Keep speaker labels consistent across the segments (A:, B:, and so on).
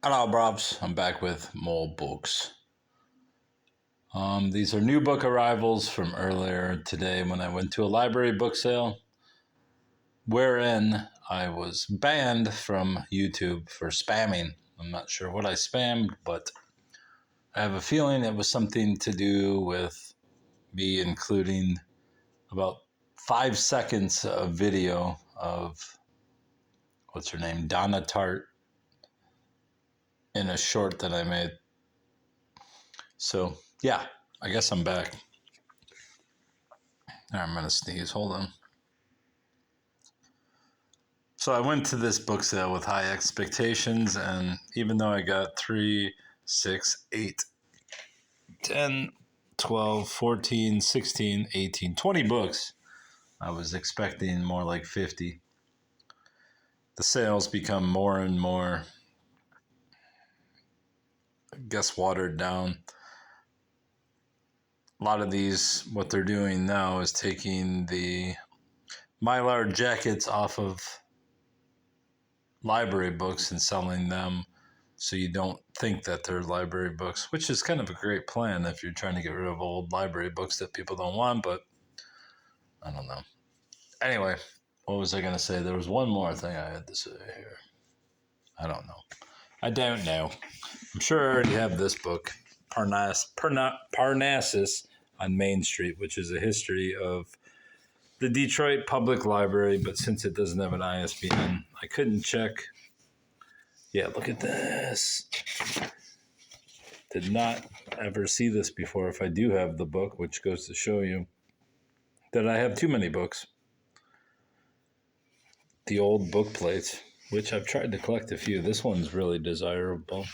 A: Hello, Brobs. I'm back with more books. These are new book arrivals from earlier today when I went to a library book sale, wherein I was banned from YouTube for spamming. I'm not sure what I spammed, but I have a feeling it was something to do with me including about 5 seconds of video of what's her name, Donna Tartt, in a short that I made. So, yeah, I guess I'm back. I'm going to sneeze. Hold on. So I went to this book sale with high expectations, and even though I got 3, 6, 8, 10, 12, 14, 16, 18, 20 books, I was expecting more like 50. The sales become more and more, I guess, watered down. A lot of these, what they're doing now is taking the Mylar jackets off of library books and selling them so you don't think that they're library books, which is kind of a great plan if you're trying to get rid of old library books that people don't want, but I don't know. Anyway, what was I going to say? There was one more thing I had to say here. I don't know. I'm sure I already have this book, Parnassus on Main Street, which is a history of the Detroit Public Library, but since it doesn't have an ISBN, I couldn't check. Yeah, look at this. Did not ever see this before. If I do have the book, which goes to show you that I have too many books. The old book plates, which I've tried to collect a few. This one's really desirable.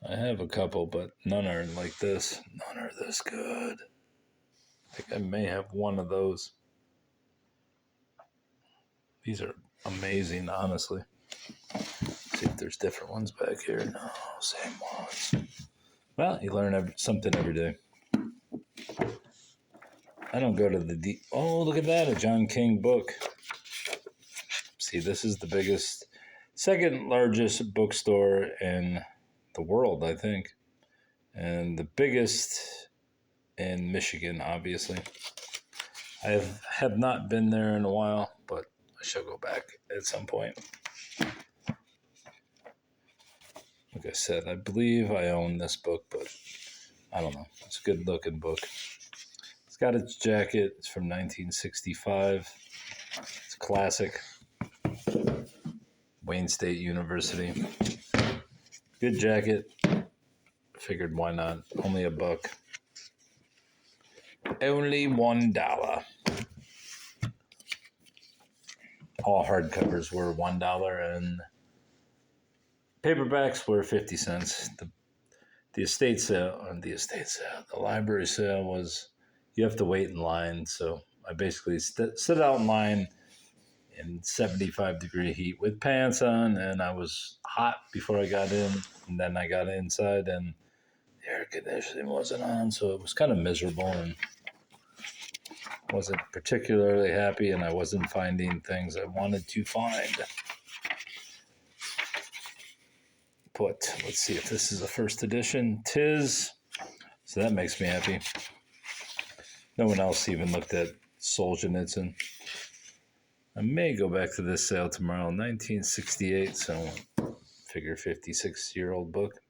A: I have a couple, but none are like this. None are this good. I think I may have one of those. These are amazing, honestly. See if there's different ones back here. No, same ones. Well, you learn something every day. I don't go to the deep. Oh, look at that, a John King book. See, this is the biggest, second largest bookstore in the world, I think. And the biggest in Michigan, obviously. I have not been there in a while, but I shall go back at some point. Like I said, I believe I own this book, but I don't know. It's a good looking book. It's got its jacket. It's from 1965. It's a classic. Wayne State University. Good jacket. Figured why not? Only $1. Only $1. All hardcovers were $1 and paperbacks were 50 cents. The library sale was, you have to wait in line. So I basically stood out in line in 75-degree heat with pants on, and I was hot before I got in, and then I got inside and the air conditioning wasn't on, so it was kind of miserable and wasn't particularly happy, and I wasn't finding things I wanted to find. But let's see if this is a first edition. Tis. So that makes me happy. No one else even looked at Solzhenitsyn. I may go back to this sale tomorrow. 1968, so figure 56-year-old book.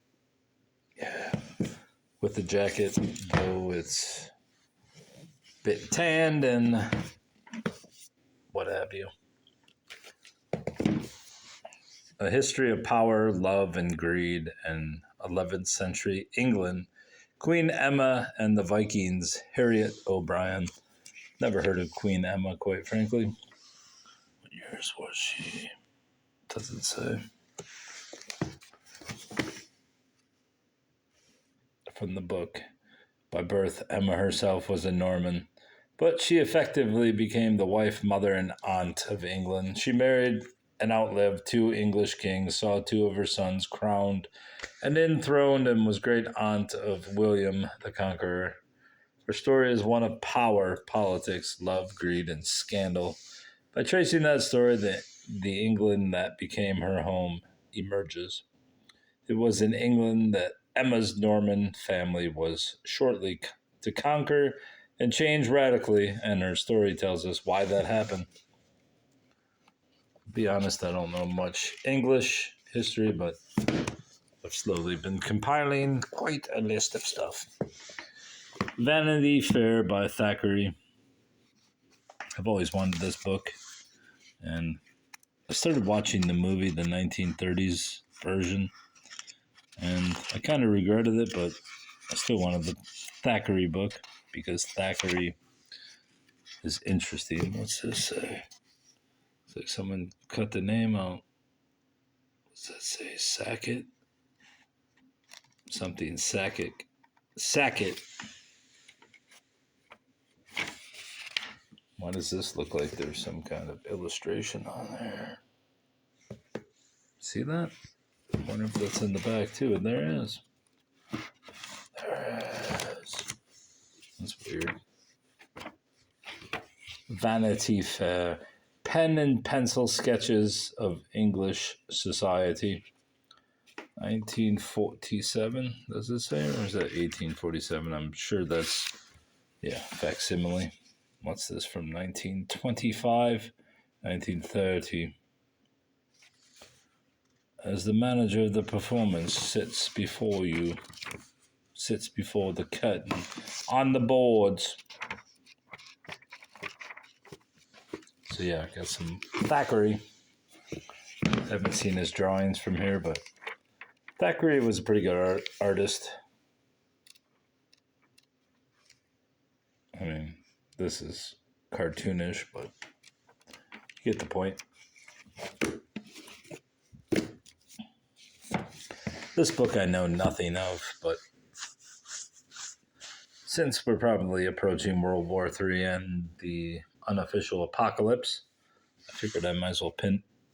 A: Yeah. With the jacket, though it's a bit tanned and what have you. A History of Power, Love, and Greed in 11th Century England. Queen Emma and the Vikings, Harriet O'Brien. Never heard of Queen Emma, quite frankly. What years was she? Doesn't say. From the book. By birth, Emma herself was a Norman, but she effectively became the wife, mother, and aunt of England. She married and outlived 2 English kings, saw 2 of her sons crowned and enthroned, and was great aunt of William the Conqueror. Her story is one of power, politics, love, greed, and scandal. By tracing that story, the England that became her home emerges. It was in England that Emma's Norman family was shortly to conquer and change radically, and her story tells us why that happened. Be honest, I don't know much English history, but I've slowly been compiling quite a list of stuff. Vanity Fair by Thackeray. I've always wanted this book, and I started watching the movie, the 1930s version, and I kind of regretted it, but I still wanted the Thackeray book because Thackeray is interesting. What's this say? It's like someone cut the name out. What's that say? Sackett? Something Sackett. Sackett. Why does this look like there's some kind of illustration on there? See that? I wonder if that's in the back too. And there it is. There it is. That's weird. Vanity Fair. Pen and pencil sketches of English society. 1947, does it say? Or is that 1847? I'm sure that's, facsimile. What's this from 1925? 1930. As the manager of the performance sits before the curtain, on the boards. So I got some Thackeray. I haven't seen his drawings from here, but Thackeray was a pretty good artist. I mean, this is cartoonish, but you get the point. This book I know nothing of, but since we're probably approaching World War III and the unofficial apocalypse, I figured I might as well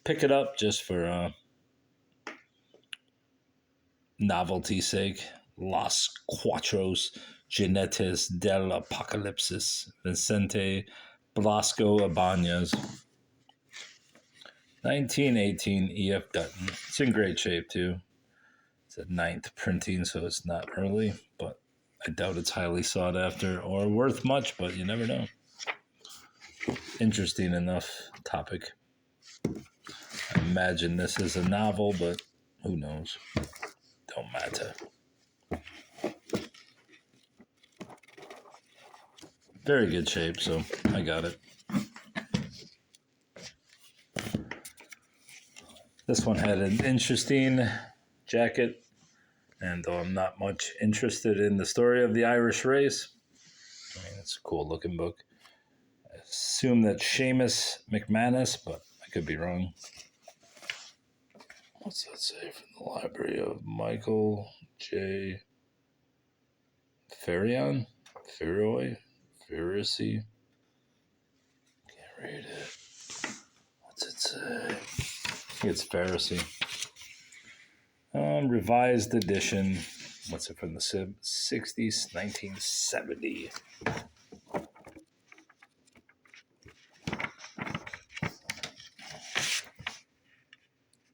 A: pick it up just for novelty's sake. Los Cuatros Jinetes del Apocalipsis, Vicente Blasco Ibanez. 1918, E.F. Dutton. It's in great shape, too. It's a 9th printing, so it's not early, but I doubt it's highly sought after or worth much, but you never know. Interesting enough topic. I imagine this is a novel, but who knows? Don't matter. Very good shape, so I got it. This one had an interesting jacket, and though I'm not much interested in the story of the Irish race, I mean, it's a cool looking book. I assume that's Seamus McManus, but I could be wrong. What's that say from the library of Michael J. Ferrion? Ferroy? Pharisee? Can't read it. What's it say? I think it's Pharisee. Revised edition. What's it from the 60s? 1970.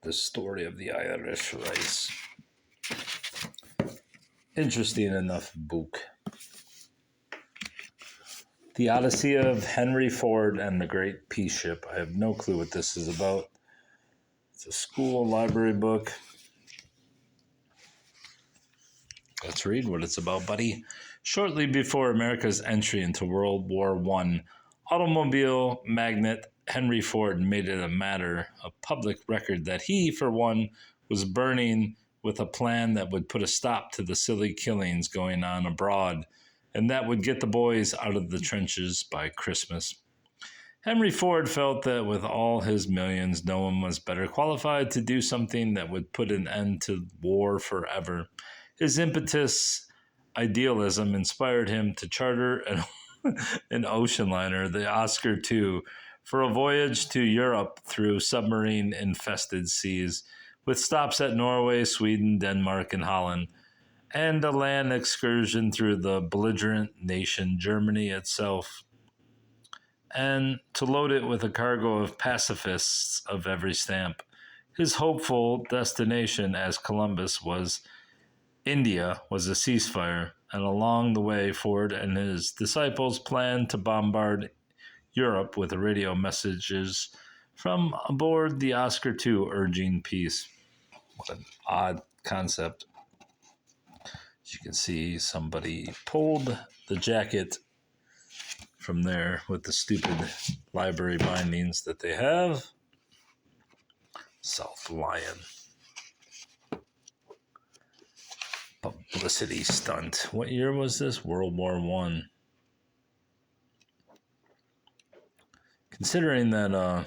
A: The story of the Irish race. Interesting enough book. The Odyssey of Henry Ford and the Great Peace Ship. I have no clue what this is about. It's a school library book. Let's read what it's about, buddy. Shortly before America's entry into World War I, automobile magnate Henry Ford made it a matter of public record that he, for one, was burning with a plan that would put a stop to the silly killings going on abroad, and that would get the boys out of the trenches by Christmas. Henry Ford felt that with all his millions, no one was better qualified to do something that would put an end to war forever. His impetus idealism inspired him to charter an ocean liner, the Oscar II, for a voyage to Europe through submarine-infested seas, with stops at Norway, Sweden, Denmark, and Holland, and a land excursion through the belligerent nation Germany itself, and to load it with a cargo of pacifists of every stamp. His hopeful destination as Columbus was India was a ceasefire, and along the way, Ford and his disciples planned to bombard Europe with radio messages from aboard the Oscar II urging peace. What an odd concept. As you can see, somebody pulled the jacket from there with the stupid library bindings that they have. South Lion. Publicity stunt. What year was this? World War I. Considering that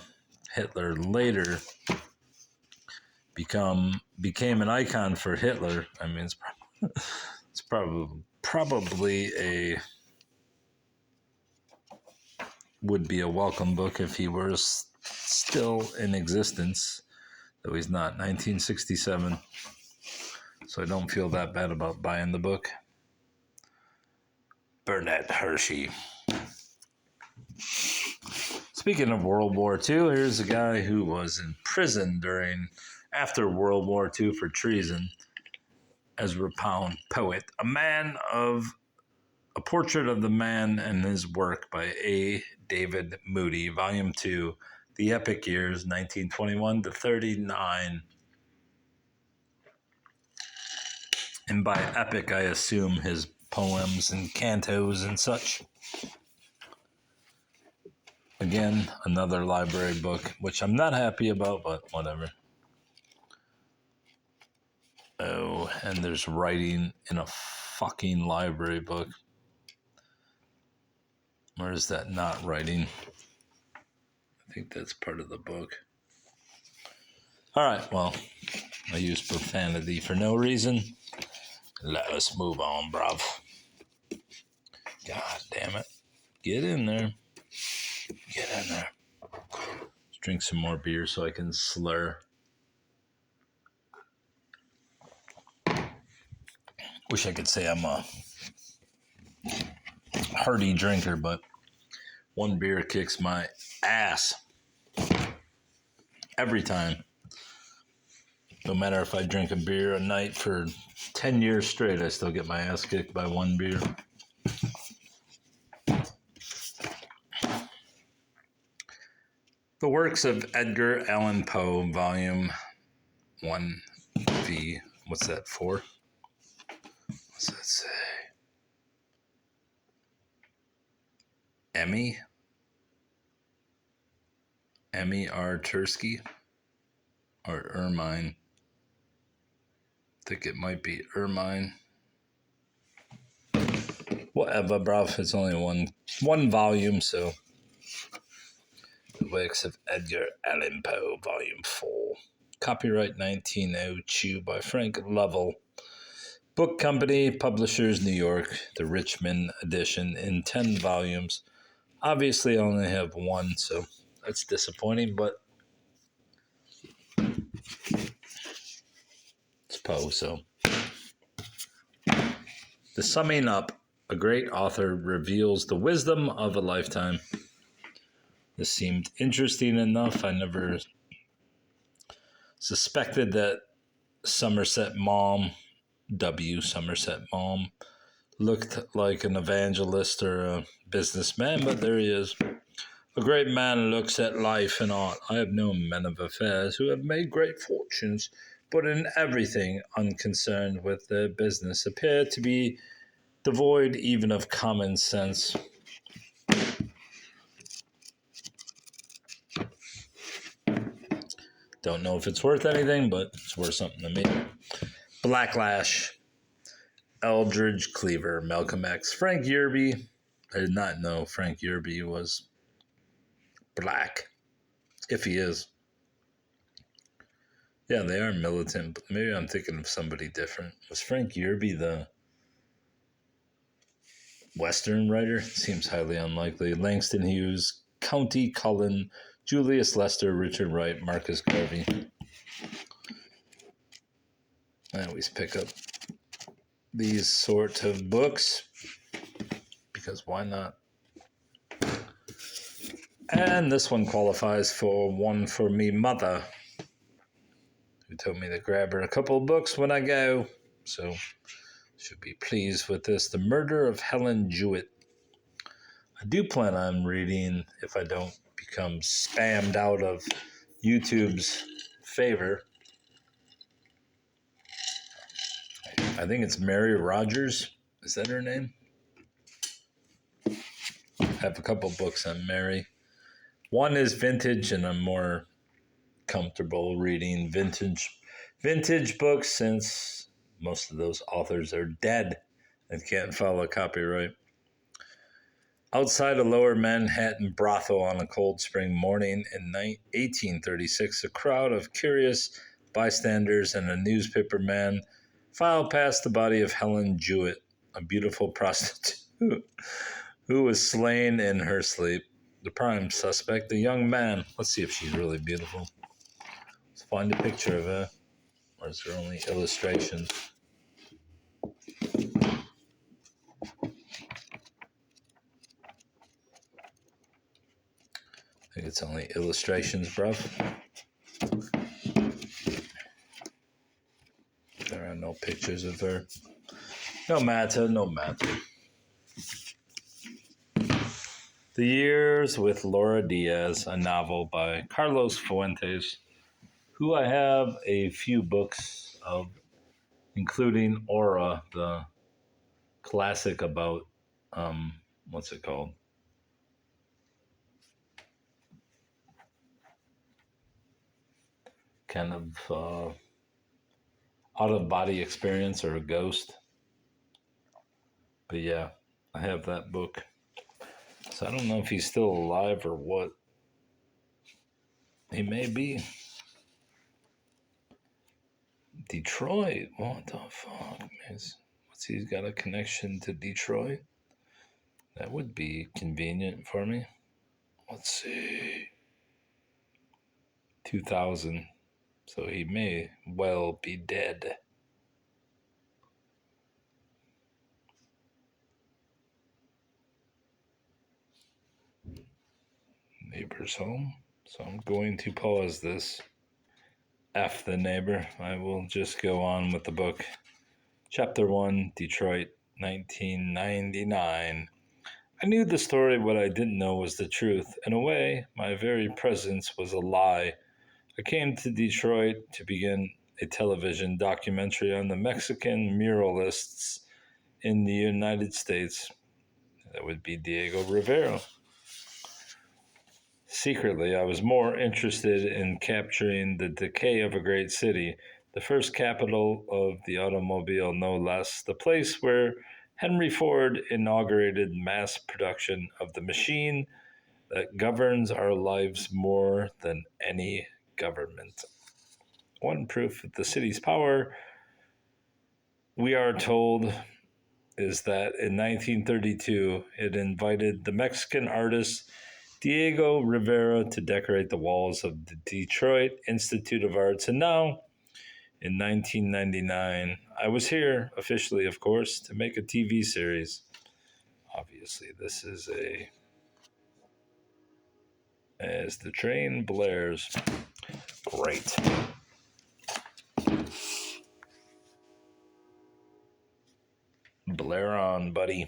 A: Hitler later became an icon for Hitler, I mean, it's probably would be a welcome book if he were still in existence, though he's not. 1967. So I don't feel that bad about buying the book. Burnett Hershey. Speaking of World War II, here's a guy who was in prison after World War II for treason. Ezra Pound, poet. A Portrait of the Man and His Work by A. David Moody, Volume 2, The Epic Years, 1921 to 39. And by epic, I assume his poems and cantos and such. Again, another library book, which I'm not happy about, but whatever. Oh, and there's writing in a fucking library book. Or is that not writing? I think that's part of the book. All right, well, I use profanity for no reason. Let us move on, bruv. God damn it. Get in there. Get in there. Let's drink some more beer so I can slur. Wish I could say I'm a hearty drinker, but one beer kicks my ass. Every time. No matter if I drink a beer a night for 10 years straight, I still get my ass kicked by one beer. The Works of Edgar Allan Poe, Volume 1V. What's that for? What's that say? Emmy R. Tursky? Or Ermine? I think it might be Ermine. Whatever, bruv. It's only one volume, so. The Works of Edgar Allan Poe, Volume 4. Copyright 1902 by Frank Lovell. Book Company, Publishers, New York. The Richmond edition in 10 volumes. Obviously, I only have one, so that's disappointing, but it's Poe, so. The summing up, a great author reveals the wisdom of a lifetime. This seemed interesting enough. I never suspected that Somerset Maugham looked like an evangelist or a businessman, but there he is. A great man looks at life and art. I have known men of affairs who have made great fortunes, but in everything unconcerned with their business appear to be devoid even of common sense. Don't know if it's worth anything, but it's worth something to me. Blacklash. Eldridge Cleaver, Malcolm X. Frank Yerby. I did not know Frank Yerby was black. If he is. Yeah, they are militant, but maybe I'm thinking of somebody different. Was Frank Yerby the Western writer? Seems highly unlikely. Langston Hughes, County Cullen, Julius Lester, Richard Wright, Marcus Garvey. I always pick up these sort of books because why not? And this one qualifies for One for Me Mother. told me to grab her a couple of books when I go. So should be pleased with this. The Murder of Helen Jewett. I do plan on reading if I don't become spammed out of YouTube's favor. I think it's Mary Rogers. Is that her name? I have a couple books on Mary. One is vintage, and I'm more comfortable reading vintage books since most of those authors are dead and can't file a copyright. Outside a lower Manhattan brothel on a cold spring morning in 1836, a crowd of curious bystanders and a newspaper man filed past the body of Helen Jewett, a beautiful prostitute who was slain in her sleep. The prime suspect, a young man. Let's see if she's really beautiful. Let's find a picture of her. Or is there only illustrations? I think it's only illustrations, bruv. There are no pictures of her. No matter. The Years with Laura Diaz, a novel by Carlos Fuentes, who I have a few books of, including Aura, the classic about, what's it called? Kind of out-of-body experience or a ghost. But yeah, I have that book. So I don't know if he's still alive or what. He may be. Detroit? What the fuck, man? What's he's got a connection to Detroit? That would be convenient for me. Let's see. 2000. So he may well be dead. Neighbor's home. So I'm going to pause this. F the neighbor. I will just go on with the book. Chapter 1, Detroit, 1999. I knew the story. What I didn't know was the truth. In a way, my very presence was a lie. I came to Detroit to begin a television documentary on the Mexican muralists in the United States. That would be Diego Rivera. Secretly, I was more interested in capturing the decay of a great city, the first capital of the automobile, no less, the place where Henry Ford inaugurated mass production of the machine that governs our lives more than any government. One proof of the city's power, we are told, is that in 1932 it invited the Mexican artist Diego Rivera to decorate the walls of the Detroit Institute of Arts. And now, in 1999, I was here, officially, of course, to make a TV series. Obviously, this is as the train blares. Great. Blare on, buddy.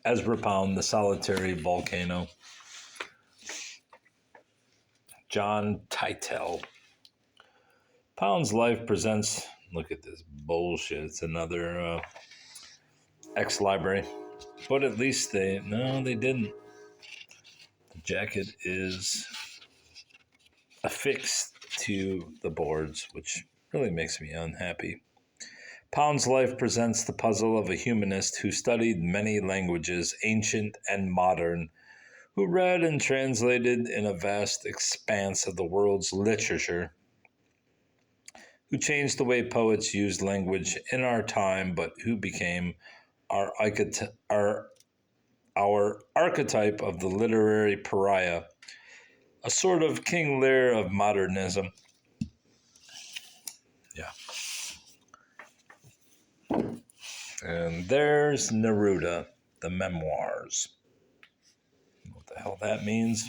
A: Ezra Pound, The Solitary Volcano. John Titel. Pound's life presents, look at this bullshit. It's another ex-library. But at least they didn't. The jacket is affixed to the boards, which really makes me unhappy. Pound's life presents the puzzle of a humanist who studied many languages, ancient and modern, who read and translated in a vast expanse of the world's literature, who changed the way poets used language in our time, but who became our archetype of the literary pariah, a sort of King Lear of modernism. Yeah. And there's Neruda. the memoirs. What the hell that means?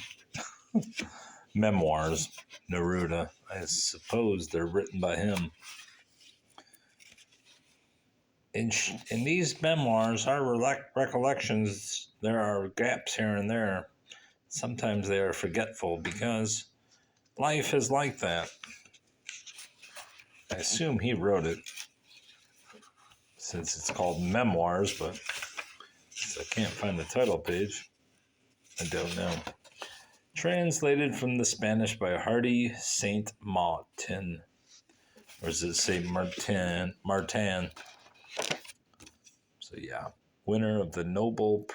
A: Memoirs, Neruda. I suppose they're written by him. In these memoirs, our recollections, there are gaps here and there. Sometimes they are forgetful because life is like that. I assume he wrote it since it's called memoirs, but I can't find the title page. I don't know. Translated from the Spanish by Hardy Saint Martin. Or is it Saint Martin? So yeah, winner of the Nobel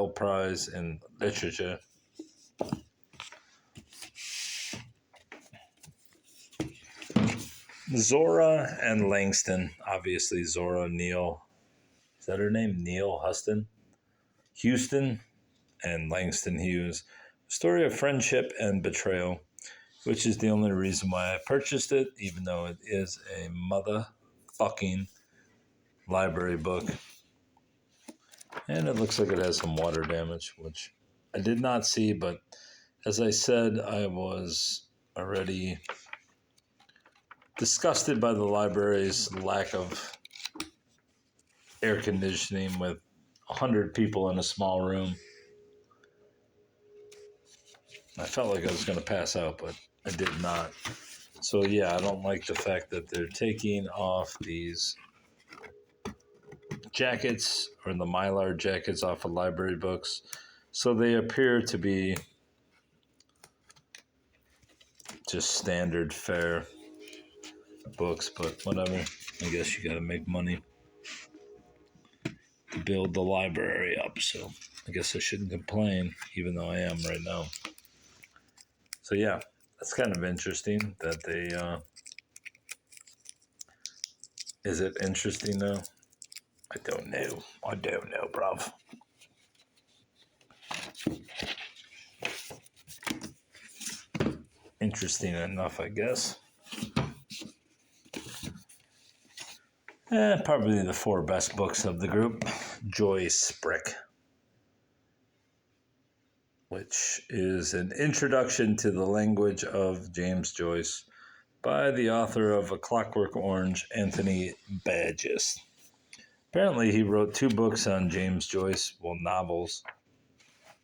A: Prize in Literature. Zora and Langston. Obviously, Zora Neale. Is that her name? Neale Houston and Langston Hughes. Story of friendship and betrayal, which is the only reason why I purchased it, even though it is a motherfucking library book. And it looks like it has some water damage, which I did not see, but as I said, I was already disgusted by the library's lack of air conditioning with 100 people in a small room. I felt like I was going to pass out, but I did not. So yeah, I don't like the fact that they're taking off these jackets or the Mylar jackets off of library books. So they appear to be just standard fare books, but whatever. I guess you got to make money to build the library up, so I guess I shouldn't complain, even though I am right now. So yeah, that's kind of interesting that they, is it interesting though? I don't know, bruv. Interesting enough, I guess. Probably the 4 best books of the group. Joyce Brick, which is an introduction to the language of James Joyce by the author of A Clockwork Orange, Anthony Burgess. Apparently, he wrote 2 books on James Joyce, well, novels,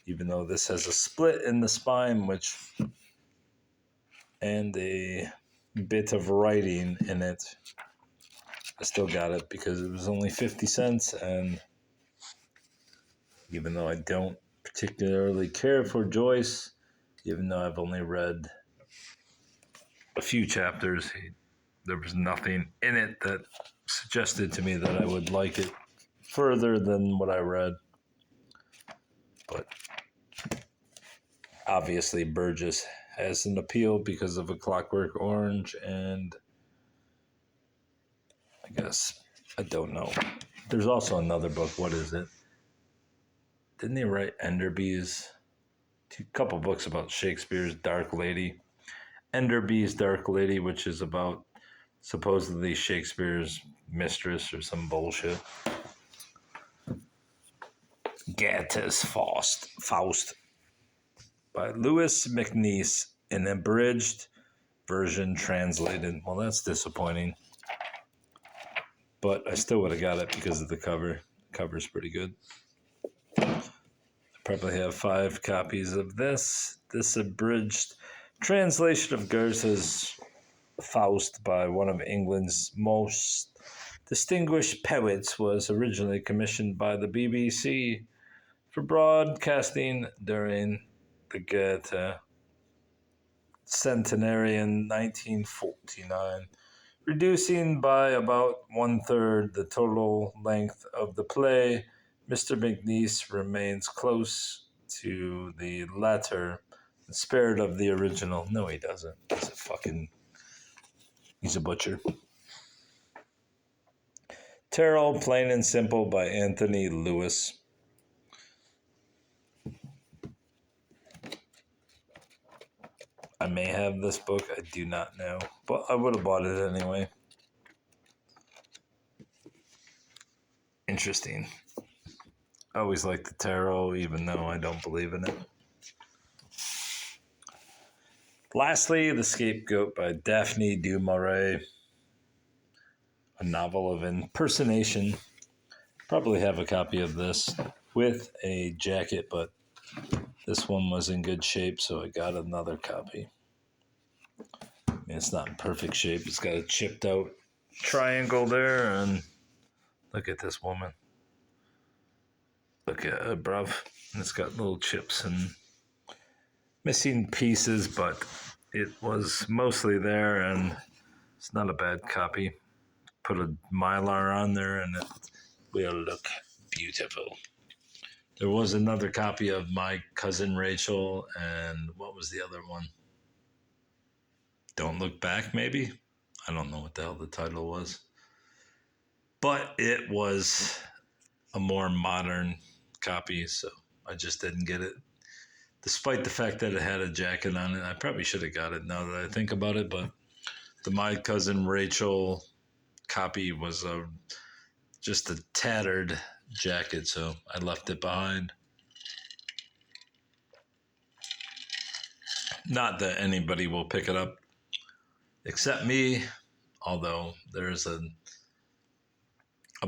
A: even though this has a split in the spine, and a bit of writing in it. I still got it because it was only 50 cents, and even though I don't particularly care for Joyce, even though I've only read a few chapters, there was nothing in it that suggested to me that I would like it further than what I read. But obviously Burgess has an appeal because of A Clockwork Orange, and I guess, I don't know. There's also another book. What is it? Didn't he write Enderby's? A couple books about Shakespeare's Dark Lady. Enderby's Dark Lady, which is about supposedly Shakespeare's mistress or some bullshit. Goethe's Faust by Louis MacNeice, an abridged version translated. Well, that's disappointing. But I still would have got it because of the cover. The cover's pretty good. I probably have 5 copies of this. This abridged translation of Goethe's Faust by one of England's most distinguished poets was originally commissioned by the BBC for broadcasting during the Goethe centenary in 1949, reducing by about 1/3 the total length of the play. Mr. MacNeice remains close to the latter, the spirit of the original. No, he doesn't. He's a butcher. Terrell, Plain and Simple by Anthony Lewis. I may have this book. I do not know. But I would have bought it anyway. Interesting. always like the tarot, even though I don't believe in it. Lastly, The Scapegoat by Daphne du Maurier, a novel of impersonation. Probably have a copy of this with a jacket, but this one was in good shape, so I got another copy. I mean, it's not in perfect shape. It's got a chipped out triangle there, and look at this woman. Look at it, bruv. And it's got little chips and missing pieces, but it was mostly there, and it's not a bad copy. Put a Mylar on there, and it will look beautiful. There was another copy of My Cousin Rachel, and what was the other one? Don't Look Back, maybe? I don't know what the hell the title was. But it was a more modern copy, so I just didn't get it. Despite the fact that it had a jacket on it, I probably should have got it now that I think about it, but the My Cousin Rachel copy was just a tattered jacket, so I left it behind. Not that anybody will pick it up except me, although there's a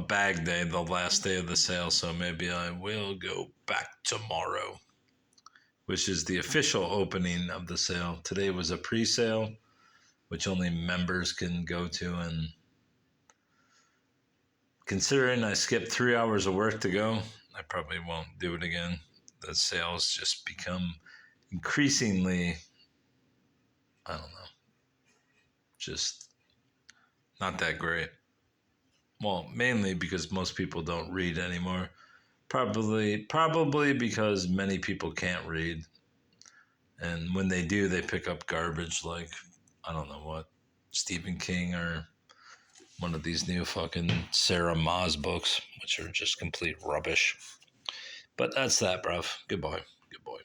A: bag day, the last day of the sale, so maybe I will go back tomorrow, which is the official opening of the sale. Today was a pre-sale, which only members can go to, and considering I skipped 3 hours of work to go, I probably won't do it again. The sales just become increasingly, I don't know, just not that great. Well, mainly because most people don't read anymore. Probably because many people can't read. And when they do, they pick up garbage like, I don't know what, Stephen King or one of these new fucking Sarah Maas books, which are just complete rubbish. But that's that, bruv. Goodbye. Good boy.